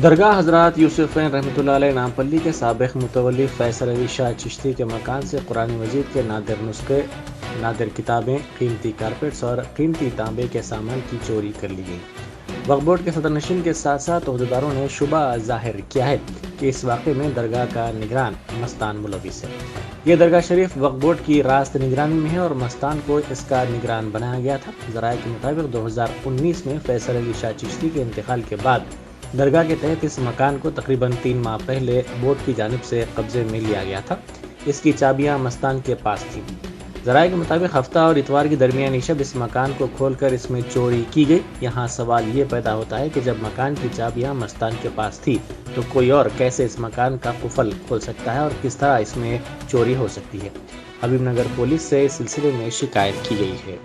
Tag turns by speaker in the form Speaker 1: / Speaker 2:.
Speaker 1: दरगाह हज़रत यूसुफ़ैन रहमतुल्लाह अलैह नामपल्ली के साबिक़ मुतवल्ली फैसल अली शाह चिश्ती के मकान से कुरान मजीद के नादिर नुस्खे, नादिर किताबें, कीमती कारपेट्स और कीमती तांबे के सामान की चोरी कर ली गई। वक्फ बोर्ड के सदर नशीन के साथ साथ अहदेदारों ने शुबा जाहिर किया है कि इस वाक़े में दरगाह का निगरान मस्तान मुलविस है। यह दरगाह शरीफ वक्फ बोर्ड की रास्त निगरानी में है और मस्तान को इसका निगरान बनाया गया था। ज़राए के मुताबिक 2019 में फैसल अली शाह चिश्ती के इंतकाल के बाद दरगाह के तहत इस मकान को तकरीबन 3 माह पहले बोर्ड की जानिब से कब्जे में लिया गया था। इसकी चाबियां मस्तान के पास थी। ज़राए के मुताबिक हफ्ता और इतवार की दरमियानी शब इस मकान को खोलकर इसमें चोरी की गई। यहाँ सवाल ये पैदा होता है कि जब मकान की चाबियां मस्तान के पास थी तो कोई और कैसे इस मकान का कुफल खोल सकता है और किस तरह इसमें चोरी हो सकती है। हबीबनगर पुलिस से इस सिलसिले में शिकायत की गई है।